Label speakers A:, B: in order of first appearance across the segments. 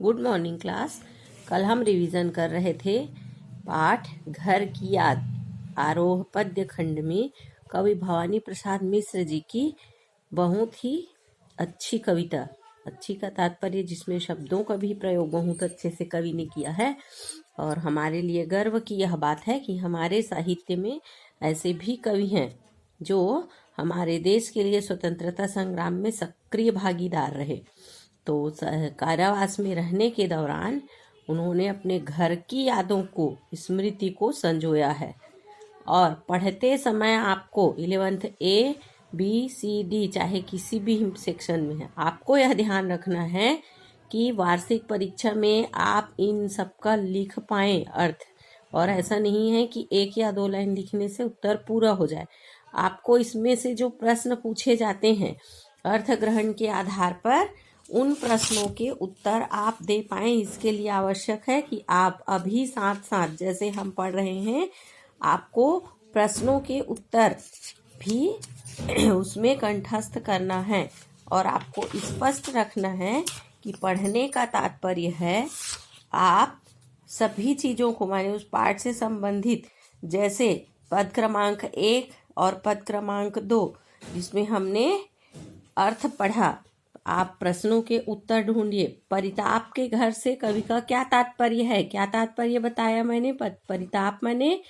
A: Good morning class. कल हम revision कर रहे थे पाठ घर की याद आरोह पद्य खंड में कवि भवानी प्रसाद मिश्र जी की बहुत ही अच्छी कविता, अच्छी का तात्पर्य जिसमें शब्दों का भी प्रयोग बहुत अच्छे से कवि ने किया है। और हमारे लिए गर्व की यह बात है कि हमारे साहित्य में ऐसे भी कवि हैं जो हमारे देश के लिए स्वतंत्रता संग्राम में सक्रिय भागीदार रहे। तो कारावास में रहने के दौरान उन्होंने अपने घर की यादों को, स्मृति को संजोया है। और पढ़ते समय आपको 11th A, B, C, D चाहे किसी भी सेक्शन में है, आपको यह ध्यान रखना है कि वार्षिक परीक्षा में आप इन सबका लिख पाएं अर्थ। और ऐसा नहीं है कि 1 या 2 लाइन लिखने से उत्तर पूरा हो जाए। आपको इसमें से जो प्रश्न पूछे जाते हैं अर्थ ग्रहण के आधार पर, उन प्रश्नों के उत्तर आप दे पाएं। इसके लिए आवश्यक है कि आप अभी साथ साथ जैसे हम पढ़ रहे हैं, आपको प्रश्नों के उत्तर भी उसमें कंठस्थ करना है। और आपको स्पष्ट रखना है कि पढ़ने का तात्पर्य है आप सभी चीज़ों को, माने उस पाठ से संबंधित, जैसे पद क्रमांक 1 और पद क्रमांक 2 जिसमें हमने अर्थ पढ़ा, आप प्रश्नों के उत्तर ढूंढिए। परिताप के घर से कवि का क्या तात्पर्य है, क्या तात्पर्य बताया मैंने, परिताप माने,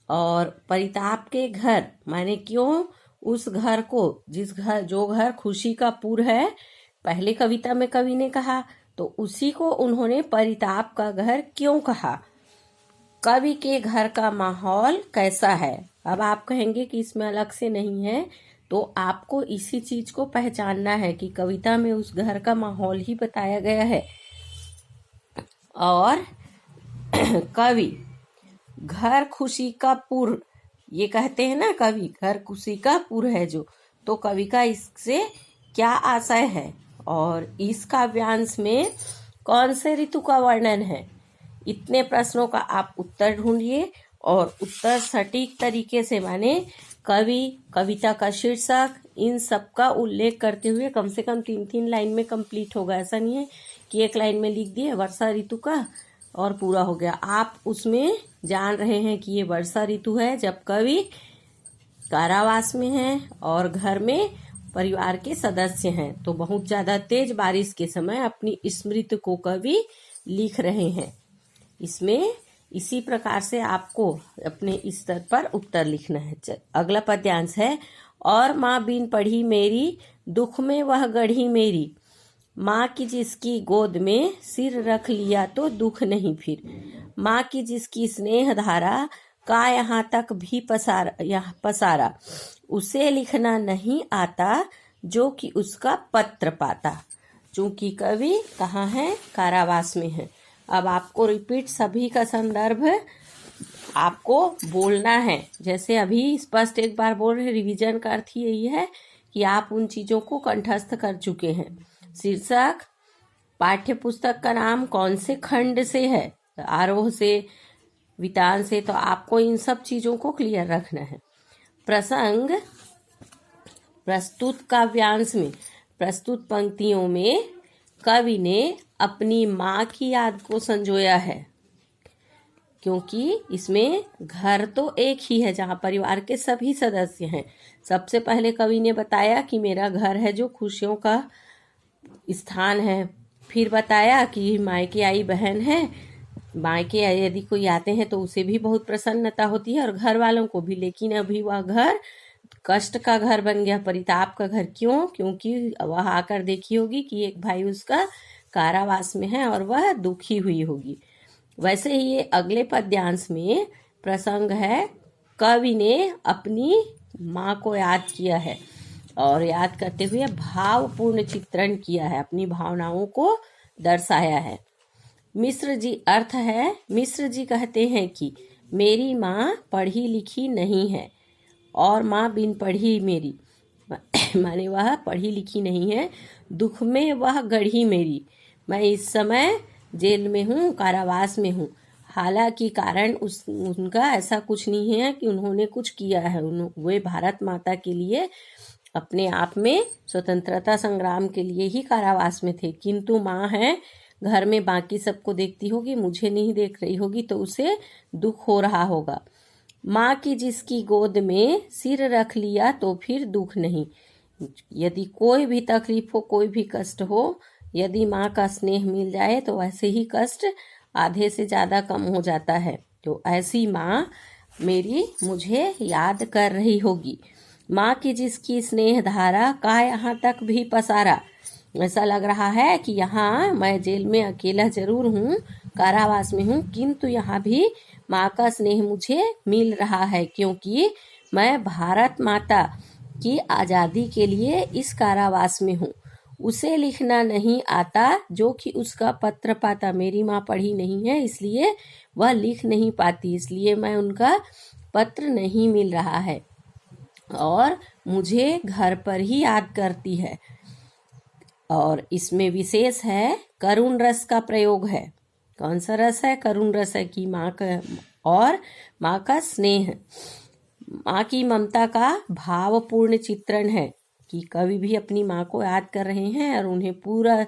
A: और परिताप के घर माने क्यों उस घर को, जो घर खुशी का पुर है, पहले कविता में कवि ने कहा, तो उसी को उन्होंने परिताप का घर क्यों कहा। कवि के घर का माहौल कैसा है। अब आप कहेंगे कि इसमें अलग से नहीं है, तो आपको इसी चीज को पहचानना है कि कविता में उस घर का माहौल ही बताया गया है। और कवि घर खुशी का पुर, ये कहते हैं ना, कवि घर खुशी का पुर है जो, तो कवि का इससे क्या आशय है और इस काव्यांश में कौन से ऋतु का वर्णन है। इतने प्रश्नों का आप उत्तर ढूंढिए और उत्तर सटीक तरीके से, माने कवि, कविता का शीर्षक, इन सब का उल्लेख करते हुए कम से कम 3-3 लाइन में कंप्लीट होगा। ऐसा नहीं है कि 1 लाइन में लिख दिए वर्षा ऋतु का और पूरा हो गया। आप उसमें जान रहे हैं कि ये वर्षा ऋतु है जब कवि कारावास में हैं और घर में परिवार के सदस्य हैं, तो बहुत ज्यादा तेज बारिश के समय अपनी स्मृति को कवि लिख रहे हैं। इसमें इसी प्रकार से आपको अपने स्तर पर उत्तर लिखना है। अगला पद्यांश है, और माँ बिन पढ़ी मेरी, दुख में वह गढ़ी मेरी, माँ की जिसकी गोद में सिर रख लिया तो दुख नहीं फिर, माँ की जिसकी स्नेह धारा का यहाँ तक भी पसारा, उसे लिखना नहीं आता जो कि उसका पत्र पाता। चूंकि कवि कहाँ है, कारावास में है। अब आपको रिपीट सभी का संदर्भ आपको बोलना है। जैसे अभी स्पष्ट एक बार बोल रहे, रिवीजन का अर्थ यही है कि आप उन चीजों को कंठस्थ कर चुके हैं। शीर्षक, पाठ्य पुस्तक का नाम कौन से खंड से है, आरोह से, वितान से, तो आपको इन सब चीजों को क्लियर रखना है। प्रसंग, प्रस्तुत काव्यांश में प्रस्तुत पंक्तियों में कवि ने अपनी माँ की याद को संजोया है, क्योंकि इसमें घर तो एक ही है जहाँ परिवार के सभी सदस्य हैं। सबसे पहले कवि ने बताया कि मेरा घर है जो खुशियों का स्थान है। फिर बताया कि मायके आई बहन है, मायके यदि कोई आते हैं तो उसे भी बहुत प्रसन्नता होती है और घर वालों को भी। लेकिन अभी वह घर कष्ट का घर बन गया, परिताप का घर। क्यों? क्योंकि वह आकर देखी होगी कि एक भाई उसका कारावास में है और वह दुखी हुई होगी। वैसे ही ये अगले पद्यांश में प्रसंग है, कवि ने अपनी माँ को याद किया है और याद करते हुए भावपूर्ण चित्रण किया है, अपनी भावनाओं को दर्शाया है। मिश्र जी, अर्थ है, मिश्र जी कहते हैं कि मेरी माँ पढ़ी लिखी नहीं है और माँ बिन पढ़ी मेरी, माने वह पढ़ी लिखी नहीं है, दुख में वह गढ़ी मेरी, मैं इस समय जेल में हूँ, कारावास में हूँ। हालांकि कारण उनका ऐसा कुछ नहीं है कि उन्होंने कुछ किया है, वे भारत माता के लिए अपने आप में स्वतंत्रता संग्राम के लिए ही कारावास में थे, किंतु माँ है, घर में बाकी सबको देखती होगी, मुझे नहीं देख रही होगी तो उसे दुख हो रहा होगा। माँ की जिसकी गोद में सिर रख लिया तो फिर दुख नहीं। यदि कोई भी तकलीफ हो, कोई भी कष्ट हो, यदि माँ का स्नेह मिल जाए तो वैसे ही कष्ट आधे से ज़्यादा कम हो जाता है। तो ऐसी माँ मेरी मुझे याद कर रही होगी। माँ की जिसकी स्नेह धारा का यहाँ तक भी पसारा। ऐसा लग रहा है कि यहाँ मैं जेल में अकेला जरूर हूँ, कारावास में हूँ, किंतु यहाँ भी माँ का स्नेह मुझे मिल रहा है, क्योंकि मैं भारत माता की आज़ादी के लिए इस कारावास में हूँ। उसे लिखना नहीं आता जो कि उसका पत्र पाता। मेरी माँ पढ़ी नहीं है, इसलिए वह लिख नहीं पाती, इसलिए मैं उनका पत्र नहीं मिल रहा है और मुझे घर पर ही याद करती है। और इसमें विशेष है करुण रस का प्रयोग है। कौन सा रस है? करुण रस है कि माँ का और माँ का स्नेह, माँ की ममता का भावपूर्ण चित्रण है कि कवि भी अपनी माँ को याद कर रहे हैं और उन्हें पूरा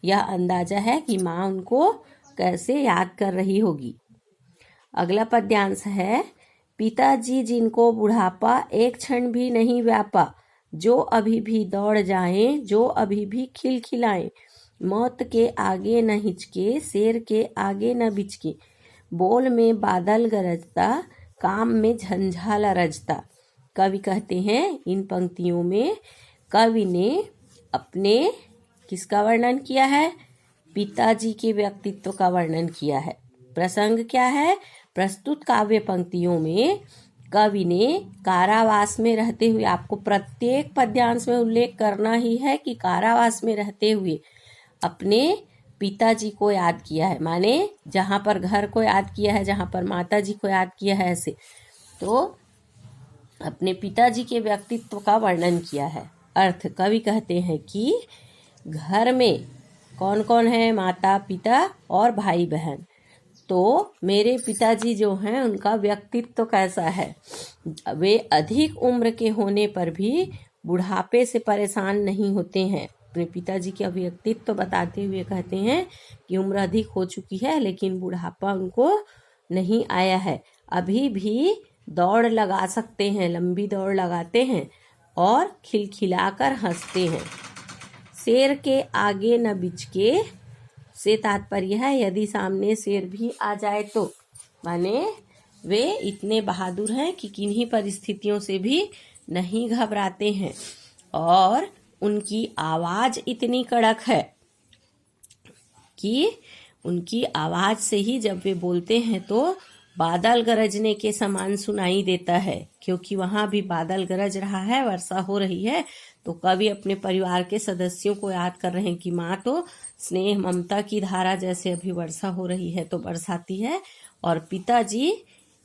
A: यह अंदाजा है कि माँ उनको कैसे याद कर रही होगी। अगला पद्यांश है, पिताजी जिनको बुढ़ापा एक क्षण भी नहीं व्यापा, जो अभी भी दौड़ जाएं, जो अभी भी खिलखिलाएं, मौत के आगे न हिचके, शेर के आगे न बिचके, बोल में बादल गरजता, काम में झंझाला रजता। कवि कहते हैं इन पंक्तियों में कवि ने अपने किसका वर्णन किया है? पिताजी के व्यक्तित्व का वर्णन किया है। प्रसंग क्या है? प्रस्तुत काव्य पंक्तियों में कवि ने कारावास में रहते हुए, आपको प्रत्येक पद्यांश में उल्लेख करना ही है कि कारावास में रहते हुए अपने पिताजी को याद किया है, माने जहाँ पर घर को याद किया है, जहाँ पर माताजी को याद किया है, ऐसे तो अपने पिताजी के व्यक्तित्व का वर्णन किया है। अर्थ कवि कहते हैं कि घर में कौन कौन है? माता, पिता और भाई बहन। तो मेरे पिताजी जो हैं उनका व्यक्तित्व कैसा है? वे अधिक उम्र के होने पर भी बुढ़ापे से परेशान नहीं होते हैं। अपने पिताजी का व्यक्तित्व बताते हुए कहते हैं कि उम्र अधिक हो चुकी है लेकिन बुढ़ापा उनको नहीं आया है, अभी भी दौड़ लगा सकते हैं, लंबी दौड़ लगाते हैं और खिलखिलाकर हंसते हैं। शेर के आगे न बिचके से तात्पर्य है यदि सामने शेर भी आ जाए तो, माने वे इतने बहादुर हैं कि किन्हीं परिस्थितियों से भी नहीं घबराते हैं। और उनकी आवाज इतनी कड़क है कि उनकी आवाज से ही जब वे बोलते हैं तो बादल गरजने के समान सुनाई देता है, क्योंकि वहां भी बादल गरज रहा है, वर्षा हो रही है। तो कवि अपने परिवार के सदस्यों को याद कर रहे हैं कि माँ तो स्नेह ममता की धारा जैसे अभी वर्षा हो रही है तो बरसाती है, और पिताजी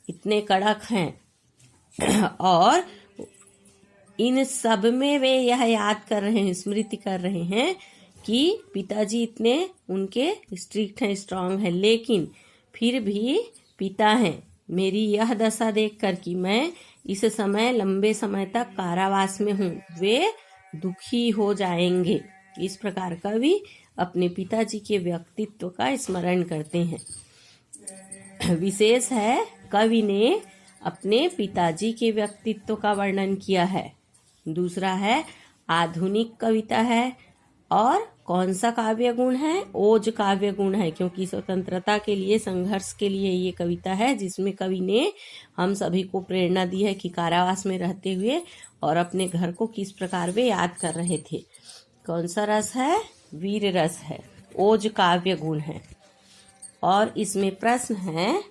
A: इतने कड़क हैं और इन सब में वे यह याद कर रहे हैं, स्मृति कर रहे हैं कि पिताजी इतने उनके स्ट्रिक्ट हैं, स्ट्रांग हैं, लेकिन फिर भी पिता हैं। मेरी यह दशा देखकर कि मैं इस समय लंबे समय तक कारावास में हूँ, वे दुखी हो जाएंगे। इस प्रकार कवि अपने पिताजी के व्यक्तित्व का स्मरण करते हैं। विशेष है कवि ने अपने पिताजी के व्यक्तित्व का वर्णन किया है। दूसरा है आधुनिक कविता है। और कौन सा काव्य गुण है? ओज काव्य गुण है, क्योंकि स्वतंत्रता के लिए, संघर्ष के लिए ये कविता है जिसमें कवि ने हम सभी को प्रेरणा दी है कि कारावास में रहते हुए और अपने घर को किस प्रकार वे याद कर रहे थे। कौन सा रस है? वीर रस है, ओज काव्य गुण है। और इसमें प्रश्न है,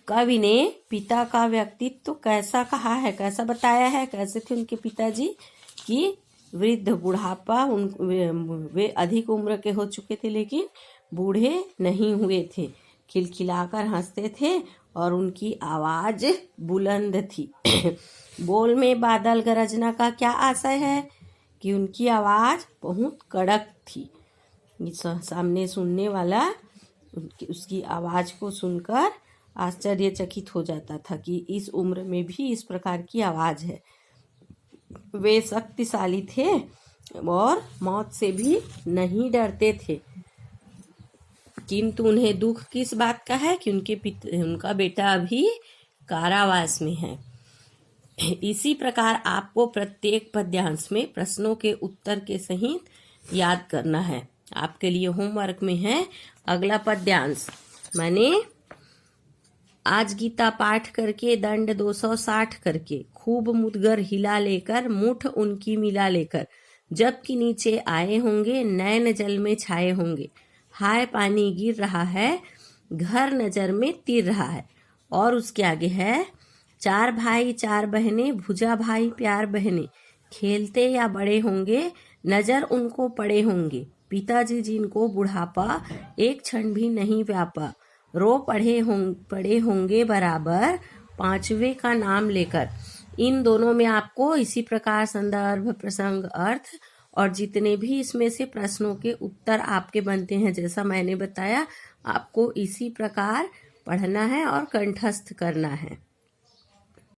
A: कवि ने पिता का व्यक्तित्व कैसा कहा है, कैसा बताया है, कैसे थे उनके पिताजी? कि वृद्ध, बुढ़ापा, वे अधिक उम्र के हो चुके थे लेकिन बूढ़े नहीं हुए थे, खिलखिलाकर हंसते थे और उनकी आवाज बुलंद थी। बोल में बादल गरजना का क्या आशय है? कि उनकी आवाज बहुत कड़क थी, सामने सुनने वाला उसकी आवाज को सुनकर आश्चर्यचकित हो जाता था कि इस उम्र में भी इस प्रकार की आवाज है। वे शक्तिशाली थे और मौत से भी नहीं डरते थे, किंतु उन्हें दुख किस बात का है कि उनका बेटा अभी कारावास में है। इसी प्रकार आपको प्रत्येक पद्यांश में प्रश्नों के उत्तर के सहित याद करना है। आपके लिए होमवर्क में है अगला पद्यांश, माने आज गीता पाठ करके दंड 260 करके खूब मुदगर हिला लेकर मुठ उनकी मिला लेकर, जबकि नीचे आए होंगे नैन जल में छाए होंगे, हाय पानी गिर रहा है घर नजर में तिर रहा है। और उसके आगे है चार भाई चार बहने भुजा भाई प्यार बहने, खेलते या बड़े होंगे नजर उनको पड़े होंगे, पिताजी जिनको बुढ़ापा एक क्षण भी नहीं व्यापा, रो पड़े होंगे बराबर पांचवे का नाम लेकर। इन दोनों में आपको इसी प्रकार संदर्भ प्रसंग अर्थ और जितने भी इसमें से प्रश्नों के उत्तर आपके बनते हैं, जैसा मैंने बताया, आपको इसी प्रकार पढ़ना है और कंठस्थ करना है।